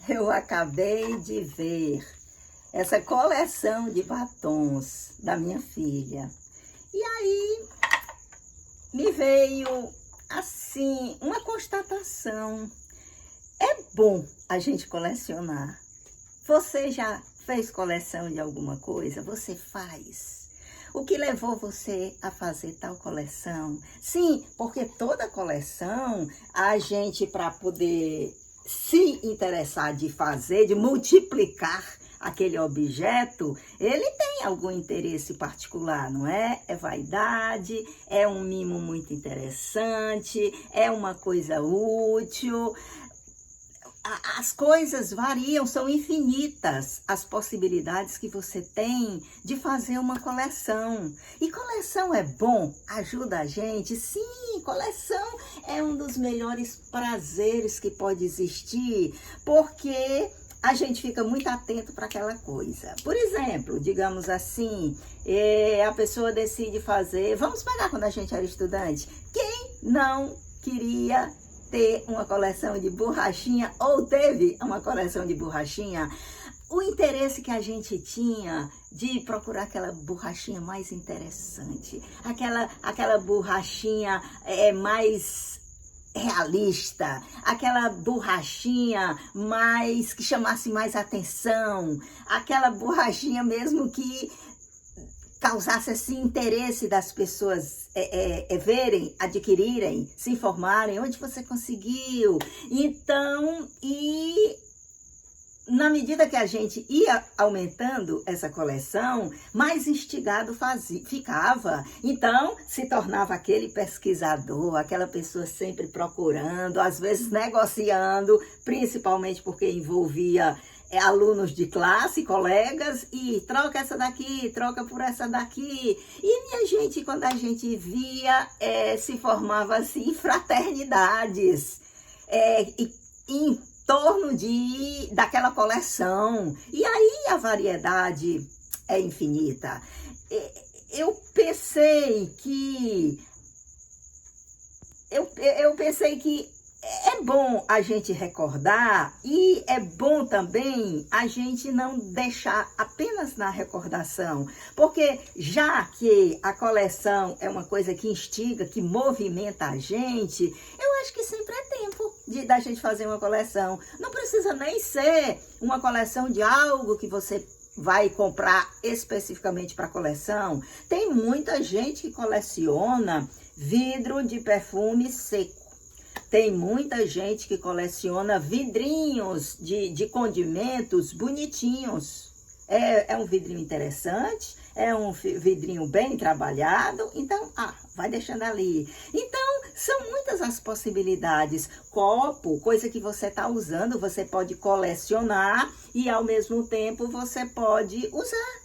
Eu acabei de ver essa coleção de batons da minha filha. E aí me veio assim uma constatação. É bom a gente colecionar. Você já fez coleção de alguma coisa? Você faz? O que levou você a fazer tal coleção? Sim, porque toda coleção, a gente, para poder se interessar de fazer, de multiplicar aquele objeto, ele tem algum interesse particular, não é? É vaidade, é um mimo muito interessante, é uma coisa útil. As coisas variam, são infinitas as possibilidades que você tem de fazer uma coleção. E coleção é bom, ajuda a gente. Sim, coleção é um dos melhores prazeres que pode existir, porque a gente fica muito atento para aquela coisa. Por exemplo, digamos assim, a pessoa decide fazer... Vamos pegar quando a gente era estudante. Quem não queria ter uma coleção de borrachinha ou teve uma coleção de borrachinha? O interesse que a gente tinha de procurar aquela borrachinha mais interessante, aquela borrachinha mais realista, aquela borrachinha mais que chamasse mais atenção, aquela borrachinha mesmo que causasse assim interesse das pessoas verem, adquirirem, se informarem, onde você conseguiu. Então, na medida que a gente ia aumentando essa coleção, mais instigado ficava. Então, se tornava aquele pesquisador, aquela pessoa sempre procurando, às vezes negociando, principalmente porque envolvia alunos de classe, colegas, e troca essa daqui, troca por essa daqui. E minha gente, quando a gente via, se formava assim fraternidades em torno daquela coleção. E aí a variedade é infinita. Eu pensei que é bom a gente recordar e é bom também a gente não deixar apenas na recordação, porque já que a coleção é uma coisa que instiga, que movimenta a gente, eu acho que sempre é tempo da gente fazer uma coleção. Não precisa nem ser uma coleção de algo que você vai comprar especificamente para coleção. Tem muita gente que coleciona vidro de perfume seco. Tem muita gente que coleciona vidrinhos de condimentos bonitinhos. É um vidrinho interessante, é um vidrinho bem trabalhado, então, vai deixando ali. Então, são muitas as possibilidades. Copo, coisa que você está usando, você pode colecionar e, ao mesmo tempo, você pode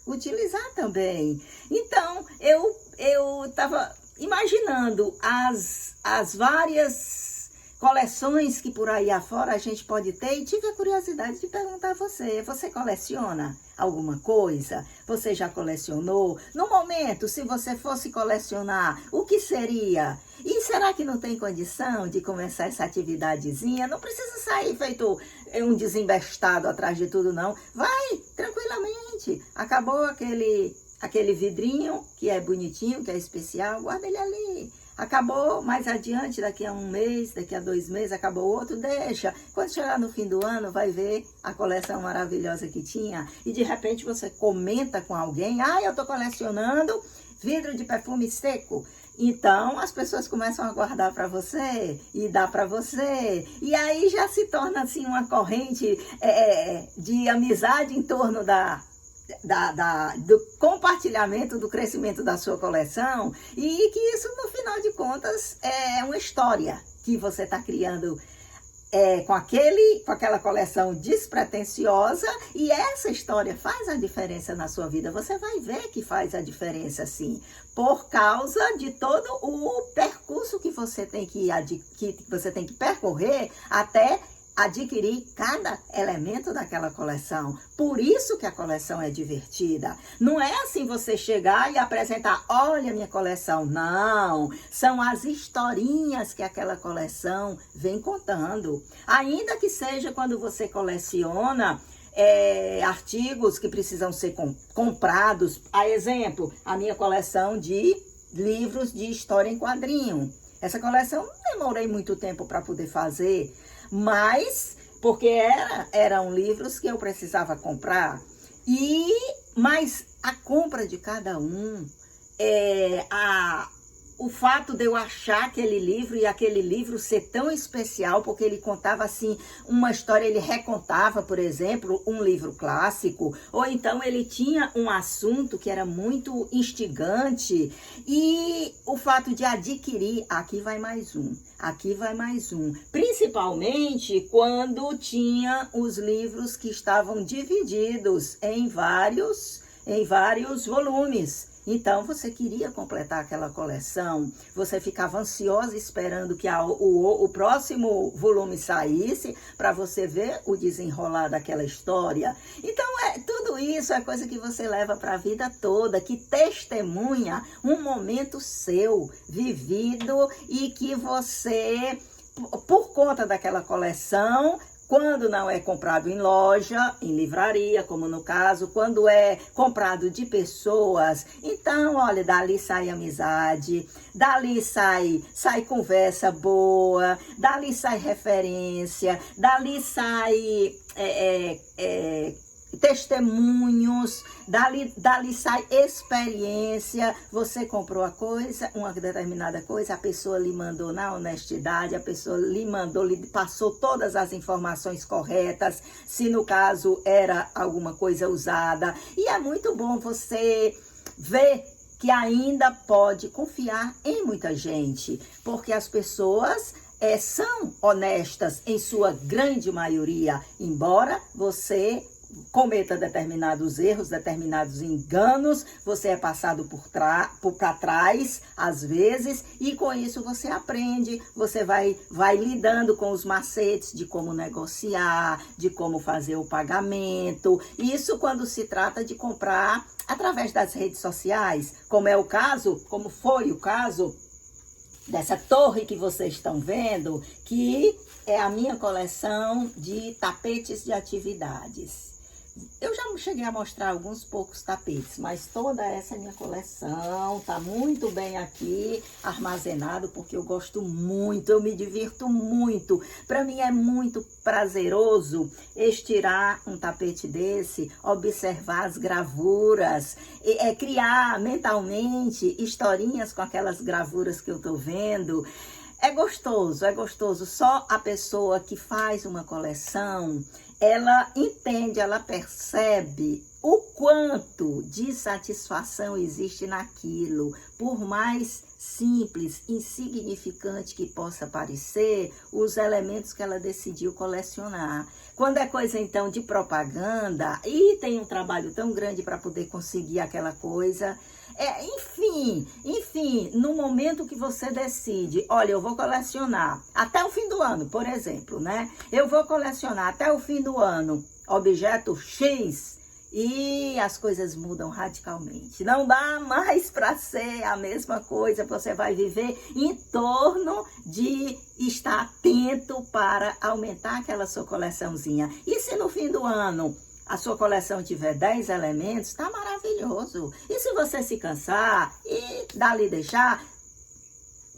utilizar também. Então, eu estava imaginando as várias coleções que por aí afora a gente pode ter e tive a curiosidade de perguntar a você. Você coleciona alguma coisa? Você já colecionou? No momento, se você fosse colecionar, o que seria? E será que não tem condição de começar essa atividadezinha? Não precisa sair feito um desembestado atrás de tudo, não. Vai, tranquilamente. Acabou aquele vidrinho que é bonitinho, que é especial, guarda ele ali. Acabou, mais adiante, daqui a 1 mês, daqui a 2 meses, acabou outro, deixa. Quando chegar no fim do ano, vai ver a coleção maravilhosa que tinha. E de repente você comenta com alguém, eu tô colecionando vidro de perfume seco. Então as pessoas começam a guardar para você e dar para você. E aí já se torna assim uma corrente de amizade em torno do compartilhamento, do crescimento da sua coleção, e que isso, no final de contas, é uma história que você está criando com aquela coleção despretensiosa, e essa história faz a diferença na sua vida. Você vai ver que faz a diferença, sim, por causa de todo o percurso que você tem que percorrer até adquirir cada elemento daquela coleção. Por isso que a coleção é divertida. Não é assim você chegar e apresentar, olha minha coleção. Não, são as historinhas que aquela coleção vem contando. Ainda que seja quando você coleciona artigos que precisam ser comprados. A exemplo, a minha coleção de livros de história em quadrinho. Essa coleção demorei muito tempo para poder fazer, mas porque eram livros que eu precisava comprar. Mas a compra de cada um, o fato de eu achar aquele livro e aquele livro ser tão especial, porque ele contava assim uma história, ele recontava, por exemplo, um livro clássico, ou então ele tinha um assunto que era muito instigante, e o fato de adquirir, aqui vai mais um, principalmente quando tinha os livros que estavam divididos em vários volumes. Então, você queria completar aquela coleção, você ficava ansiosa esperando que o próximo volume saísse para você ver o desenrolar daquela história. Então, tudo isso é coisa que você leva para a vida toda, que testemunha um momento seu, vivido, e que você, por conta daquela coleção, quando não é comprado em loja, em livraria, como no caso, quando é comprado de pessoas, então, olha, dali sai amizade, dali sai conversa boa, dali sai referência, dali sai testemunhos, dali sai experiência. Você comprou a coisa, uma determinada coisa, a pessoa lhe mandou na honestidade, a pessoa lhe passou todas as informações corretas, se no caso era alguma coisa usada. E é muito bom você ver que ainda pode confiar em muita gente, porque as pessoas são honestas em sua grande maioria, embora você cometa determinados erros, determinados enganos, você é passado para trás, às vezes, e com isso você aprende, você vai lidando com os macetes de como negociar, de como fazer o pagamento. Isso quando se trata de comprar através das redes sociais, como foi o caso dessa torre que vocês estão vendo, que é a minha coleção de tapetes de atividades. Eu já cheguei a mostrar alguns poucos tapetes, mas toda essa é minha coleção, tá muito bem aqui armazenado, porque eu gosto muito, eu me divirto muito. Para mim é muito prazeroso estirar um tapete desse, observar as gravuras, criar mentalmente historinhas com aquelas gravuras que eu tô vendo. É gostoso. Só a pessoa que faz uma coleção, ela entende, ela percebe o quanto de satisfação existe naquilo. Por mais simples, insignificante que possa parecer, os elementos que ela decidiu colecionar. Quando é coisa, então, de propaganda, e tem um trabalho tão grande para poder conseguir aquela coisa. Enfim, no momento que você decide, olha, eu vou colecionar até o fim do ano, por exemplo, né? Eu vou colecionar até o fim do ano objeto X, e as coisas mudam radicalmente. Não dá mais para ser a mesma coisa. Você vai viver em torno de estar atento para aumentar aquela sua coleçãozinha. E se no fim do ano a sua coleção tiver 10 elementos, tá maravilhoso. E se você se cansar e dali deixar,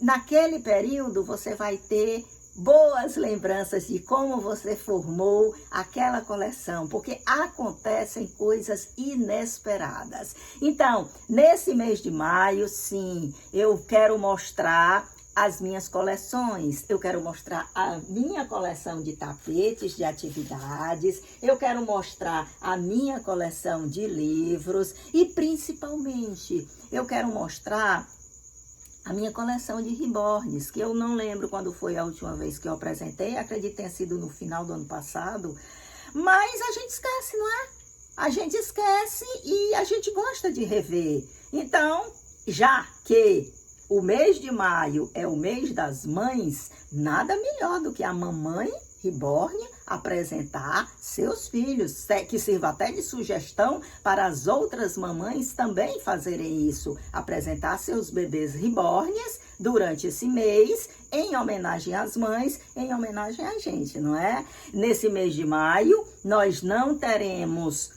naquele período você vai ter boas lembranças de como você formou aquela coleção, porque acontecem coisas inesperadas. Então, nesse mês de maio, sim, eu quero mostrar as minhas coleções. Eu quero mostrar a minha coleção de tapetes de atividades, eu quero mostrar a minha coleção de livros e, principalmente, eu quero mostrar a minha coleção de reborns, que eu não lembro quando foi a última vez que eu apresentei, acredito que tenha sido no final do ano passado, mas a gente esquece, não é? A gente esquece e a gente gosta de rever. Então, já que o mês de maio é o mês das mães, nada melhor do que a mamãe reborn apresentar seus filhos, que sirva até de sugestão para as outras mamães também fazerem isso, apresentar seus bebês reborns durante esse mês, em homenagem às mães, em homenagem a gente, não é? Nesse mês de maio, nós não teremos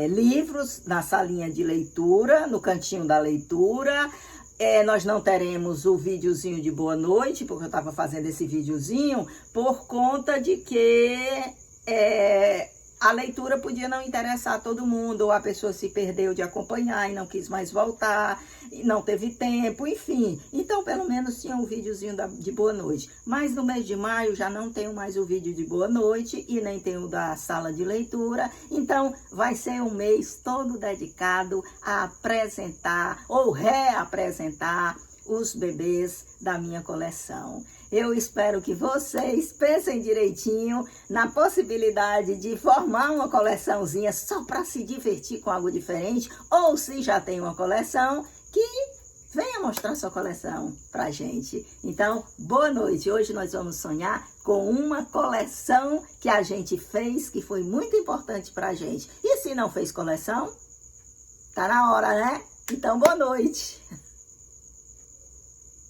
livros na salinha de leitura, no cantinho da leitura. Nós não teremos o videozinho de boa noite, porque eu estava fazendo esse videozinho por conta de que a leitura podia não interessar a todo mundo, ou a pessoa se perdeu de acompanhar e não quis mais voltar, e não teve tempo, enfim. Então, pelo menos tinha um videozinho de boa noite. Mas no mês de maio já não tenho mais o vídeo de boa noite e nem tenho da sala de leitura. Então, vai ser um mês todo dedicado a apresentar ou reapresentar os bebês da minha coleção. Eu espero que vocês pensem direitinho na possibilidade de formar uma coleçãozinha só para se divertir com algo diferente, ou se já tem uma coleção, que venha mostrar sua coleção pra gente. Então, boa noite. Hoje nós vamos sonhar com uma coleção que a gente fez, que foi muito importante pra gente. E se não fez coleção, tá na hora, né? Então, boa noite.